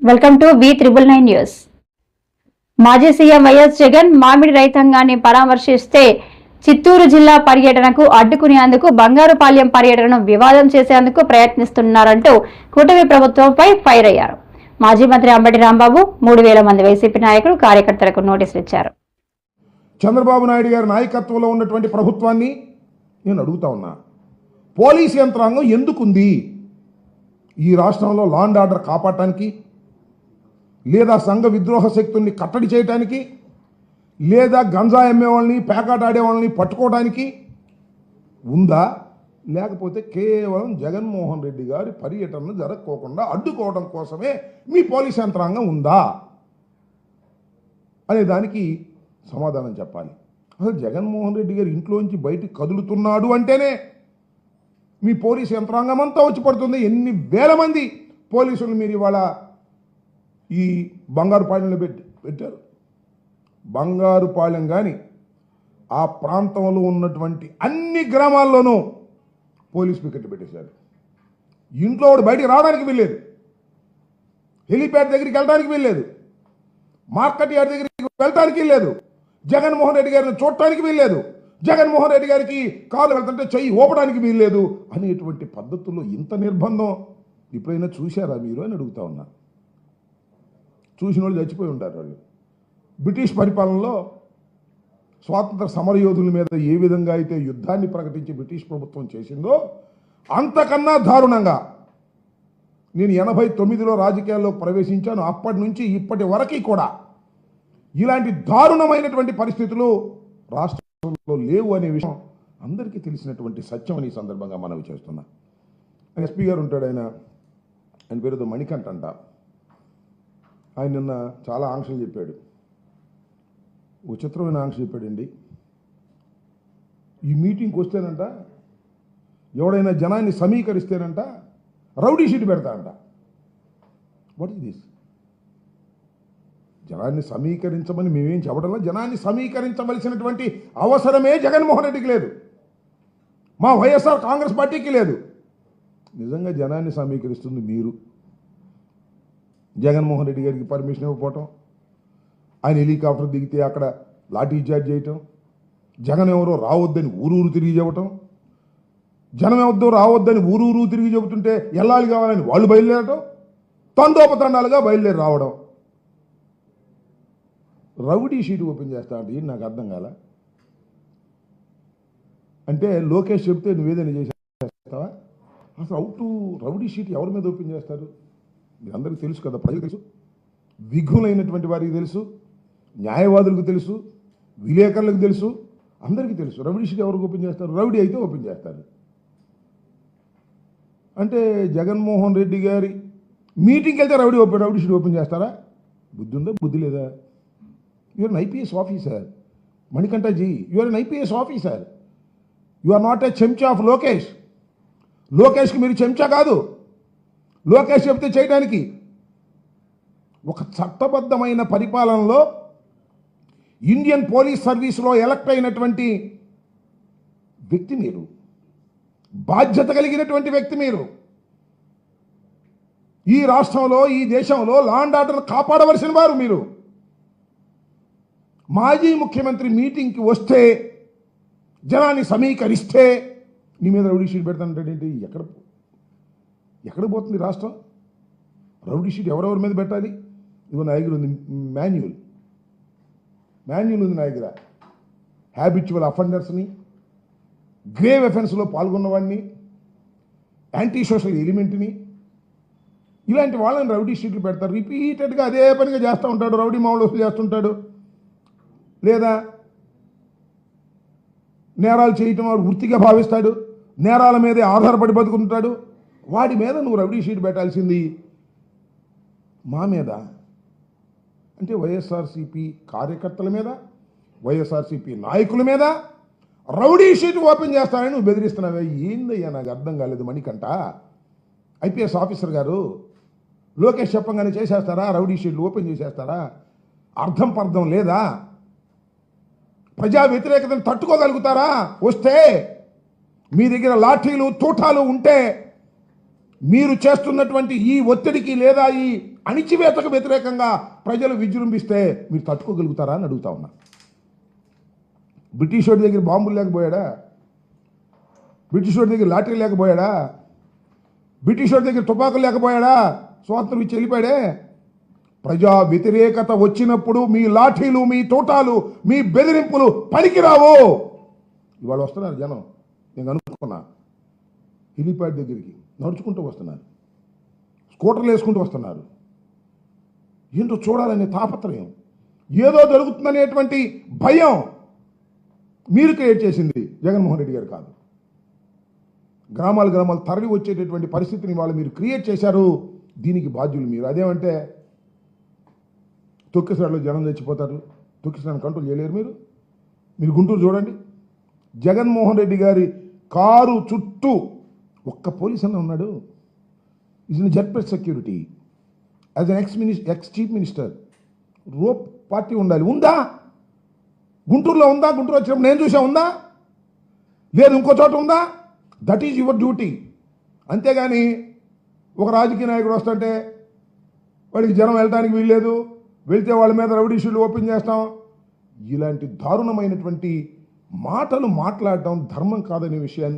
Welcome to V999 news. మాజీ CM YS Jagan మామిడి రైతాంగాన్ని పరామర్శిస్తే చిత్తూరు జిల్లా పర్యటనకు అడ్డుకునేందుకు బంగారుపాలెం పర్యటనను వివాదం చేసేందుకు ప్రయత్నిస్తున్నారంటూ కూటమి ప్రభుత్వంపై ఫైర్ అయ్యారు. మాజీ మంత్రి అంబటి రాంబాబు 3000 మంది వైసీపీ నాయకులు కార్యకర్తలకు నోటీసులు ఇచ్చారు. చంద్రబాబు నాయుడు గారి నాయకత్వంలో ఉన్నటువంటి ప్రభుత్వాన్ని నేను అడుగుతా ఉన్నా, పోలీస్ యంత్రాంగం ఎందుకుంది? ఈ రాష్ట్రంలో లా అండ్ ఆర్డర్ కాపాడటానికి, లేదా సంఘ విద్రోహ శక్తుల్ని కట్టడి చేయడానికి, లేదా గంజా అమ్మే వాళ్ళని పేకాట ఆడే వాళ్ళని పట్టుకోవడానికి ఉందా? లేకపోతే కేవలం జగన్మోహన్ రెడ్డి గారి పర్యటనను జరగకోకుండా అడ్డుకోవడం కోసమే మీ పోలీస్ యంత్రాంగం ఉందా అనే దానికి సమాధానం చెప్పాలి. అసలు జగన్మోహన్ రెడ్డి గారు ఇంట్లోంచి బయటికి కదులుతున్నాడు అంటేనే మీ పోలీసు యంత్రాంగం అంతా వచ్చి పడుతుంది. ఎన్ని వేల మంది పోలీసులు మీరు ఇవాళ ఈ బంగారుపాలెంలో పెట్టారు. బంగారుపాలెం కానీ ఆ ప్రాంతంలో ఉన్నటువంటి అన్ని గ్రామాల్లోనూ పోలీస్ పికెట్లు పెట్టేశారు. ఇంట్లో వాడు బయటికి రావడానికి వీల్లేదు, హెలిప్యాడ్ దగ్గరికి వెళ్ళడానికి వీల్లేదు, మార్కెట్ యార్డ్ దగ్గరికి వెళ్ళడానికి వీల్లేదు, జగన్మోహన్ రెడ్డి గారిని చూడటానికి వీల్లేదు, జగన్మోహన్ రెడ్డి గారికి కాలు వెళ్తుంటే చెయ్యి ఊపడానికి వీల్లేదు అనేటువంటి పద్ధతుల్లో ఇంత నిర్బంధం ఎప్పుడైనా చూశారా మీరు అని అడుగుతా ఉన్నా. చూసిన వాళ్ళు చచ్చిపోయి ఉంటారు. వాళ్ళు బ్రిటిష్ పరిపాలనలో స్వాతంత్ర సమరయోధుల మీద ఏ విధంగా అయితే యుద్ధాన్ని ప్రకటించి బ్రిటిష్ ప్రభుత్వం చేసిందో అంతకన్నా దారుణంగా నేను 89లో రాజకీయాల్లో ప్రవేశించాను. అప్పటి నుంచి ఇప్పటి వరకు కూడా ఇలాంటి దారుణమైనటువంటి పరిస్థితులు రాష్ట్రంలో లేవు అనే విషయం అందరికీ తెలిసినటువంటి సత్యం అని ఈ సందర్భంగా మనవి చేస్తున్నా. ఎస్పీ గారు ఉంటాడు, ఆయన పేరుతో మణికంఠ అంట. ఆయన నిన్న చాలా ఆంక్షలు చెప్పాడు, విచిత్రమైన ఆంక్ష చెప్పాడండి. ఈ మీటింగ్కి వస్తేనంట ఎవడైనా జనాన్ని సమీకరిస్తేనంట రౌడీ షీట్ పెడతా అంట. What is this? జనాన్ని సమీకరించమని మేమేం చెప్పడంలో, జనాన్ని సమీకరించవలసినటువంటి అవసరమే జగన్మోహన్ రెడ్డికి లేదు, మా వైఎస్ఆర్ కాంగ్రెస్ పార్టీకి లేదు. నిజంగా జనాన్ని సమీకరిస్తుంది మీరు. జగన్మోహన్ రెడ్డి గారికి పర్మిషన్ ఇవ్వకపోవటం, ఆయన హెలికాప్టర్ దిగితే అక్కడ లాఠీ చార్జ్ చేయటం, జగన్ ఎవరో రావద్దని ఊరూరు తిరిగి చెప్పటం, జనం ఎవరో రావద్దని ఊరూరు తిరిగి చెబుతుంటే ఎల్లాలి కావాలని వాళ్ళు బయలుదేరటం, తండోపతండాలుగా బయలుదేరి రావడం. రౌడీ షీట్ ఓపెన్ చేస్తా అంటే నాకు అర్థం కాల. అంటే లోకేష్ చెప్తే నువ్వేదైనా చేస్తావా? అసలు రౌడీ షీట్ ఎవరి మీద ఓపెన్ చేస్తారు? మీరందరికీ తెలుసు కదా, ప్రజలకు తెలుసు, విఘ్నులైనటువంటి వారికి తెలుసు, న్యాయవాదులకు తెలుసు, విలేకరులకు తెలుసు, అందరికీ తెలుసు. రౌడీ షీట్ ఎవరికి ఓపెన్ చేస్తారు? రౌడీ అయితే ఓపెన్ చేస్తారు. అంటే జగన్మోహన్ రెడ్డి గారి మీటింగ్కి వెళ్తే రౌడీ షీట్ ఓపెన్ చేస్తారా? బుద్ధి ఉందా, బుద్ధి లేదా? You're an IPS officer Manikanthaji, you're an IPS officer. You are not a చెంచా ఆఫ్ లోకేష్. లోకేష్కి మీరు చెంచా కాదు. లోకేష్ చెప్తే చేయడానికి ఒక చట్టబద్ధమైన పరిపాలనలో ఇండియన్ పోలీస్ సర్వీస్లో ఎలక్ట్ అయినటువంటి వ్యక్తి మీరు, బాధ్యత కలిగినటువంటి వ్యక్తి మీరు. ఈ రాష్ట్రంలో, ఈ దేశంలో లా అండ్ ఆర్డర్ కాపాడవలసిన వారు మీరు. మాజీ ముఖ్యమంత్రి మీటింగ్కి వస్తే, జనాన్ని సమీకరిస్తే నీ మీద రౌడీ షీట్ పెడతానంటే ఎక్కడ పోతుంది రాష్ట్రం? రౌడీ షీట్ ఎవరెవరి మీద పెట్టాలి? ఇదిగో నా దగ్గర ఉంది మాన్యువల్ ఉంది నా దగ్గర. హ్యాబిచువల్ అఫెండర్స్ని, గ్రేవ్ అఫెన్స్లో పాల్గొన్నవాడిని, యాంటీ సోషల్ ఎలిమెంట్ని, ఇలాంటి వాళ్ళని రౌడీ షీట్లు పెడతారు. రిపీటెడ్గా అదే పనిగా చేస్తూ ఉంటాడు, రౌడీ మామూలు వసూలు చేస్తుంటాడు, లేదా నేరాలు చేయటం వాడు వృత్తిగా భావిస్తాడు, నేరాల మీదే ఆధారపడి బతుకుంటాడు. వాడి మీద నువ్వు రౌడీ షీట్ పెట్టాల్సింది మా మీద. అంటే వైఎస్ఆర్సీపీ కార్యకర్తల మీద, వైఎస్ఆర్సీపీ నాయకుల మీద రౌడీ షీట్ ఓపెన్ చేస్తానని నువ్వు బెదిరిస్తున్నావే. ఏందయ్యా నాకు అర్థం కాలేదు. మణికంఠ ఐపీఎస్ ఆఫీసర్ గారు, లోకేష్ చెప్పంగానే చేసేస్తారా? రౌడీ షీట్లు ఓపెన్ చేసేస్తారా? అర్థం పర్థం లేదా? ప్రజా వ్యతిరేకతను తట్టుకోగలుగుతారా? వస్తే మీ దగ్గర లాఠీలు తూటాలు ఉంటే మీరు చేస్తున్నటువంటి ఈ ఒత్తిడికి లేదా ఈ అణిచివేతకు వ్యతిరేకంగా ప్రజలు విజృంభిస్తే మీరు తట్టుకోగలుగుతారా అని అడుగుతా ఉన్నా. బ్రిటిష్ వాడి దగ్గర బాంబులు లేకపోయాడా? బ్రిటిష్ వాడి దగ్గర లాటరీ లేకపోయాడా? బ్రిటిష్ వాడి దగ్గర తుపాకులు లేకపోయాడా? స్వాతంత్రం ఇచ్చి వెళ్ళిపోయాడే. ప్రజా వ్యతిరేకత వచ్చినప్పుడు మీ లాఠీలు, మీ తోటాలు, మీ బెదిరింపులు పనికిరావు. ఇవాళ వస్తున్నారు జనం. నేను అనుకున్నా హెలిప్యాడ్ దగ్గరికి నడుచుకుంటూ వస్తున్నారు, స్కూటర్లు వేసుకుంటూ వస్తున్నారు. ఏంటో చూడాలనే తాపత్రయం, ఏదో జరుగుతుందనేటువంటి భయం మీరు క్రియేట్ చేసింది జగన్మోహన్ రెడ్డి గారు కాదు. గ్రామాలు తరలి వచ్చేటటువంటి పరిస్థితిని వాళ్ళు మీరు క్రియేట్ చేశారు. దీనికి బాధ్యులు మీరు. అదేమంటే తొక్కిసలాడలో జనం చచ్చిపోతారు, తొక్కిసలాడని కంట్రోల్ చేయలేరు మీరు. మీరు గుంటూరు చూడండి, జగన్మోహన్ రెడ్డి గారి కారు చుట్టూ ఒక్క పోలీస్ అన్న ఉన్నాడు. Is in Z security as an ex chief minister. Rope party ఉండాలి. ఉందా? గుంటూరులో ఉందా? గుంటూరు వచ్చినప్పుడు నేను చూసా. ఉందా? లేదు. ఇంకో చోట ఉందా? That is your duty. అంతేగాని ఒక రాజకీయ నాయకుడు వస్తుంటే వాడికి జనం వెళ్ళడానికి వీల్లేదు, వెళ్తే వాళ్ళ మీద రౌడీ షీట్లు ఓపెన్ చేస్తాం, ఇలాంటి దారుణమైనటువంటి మాటలు మాట్లాడటం ధర్మం కాదనే విషయాన్ని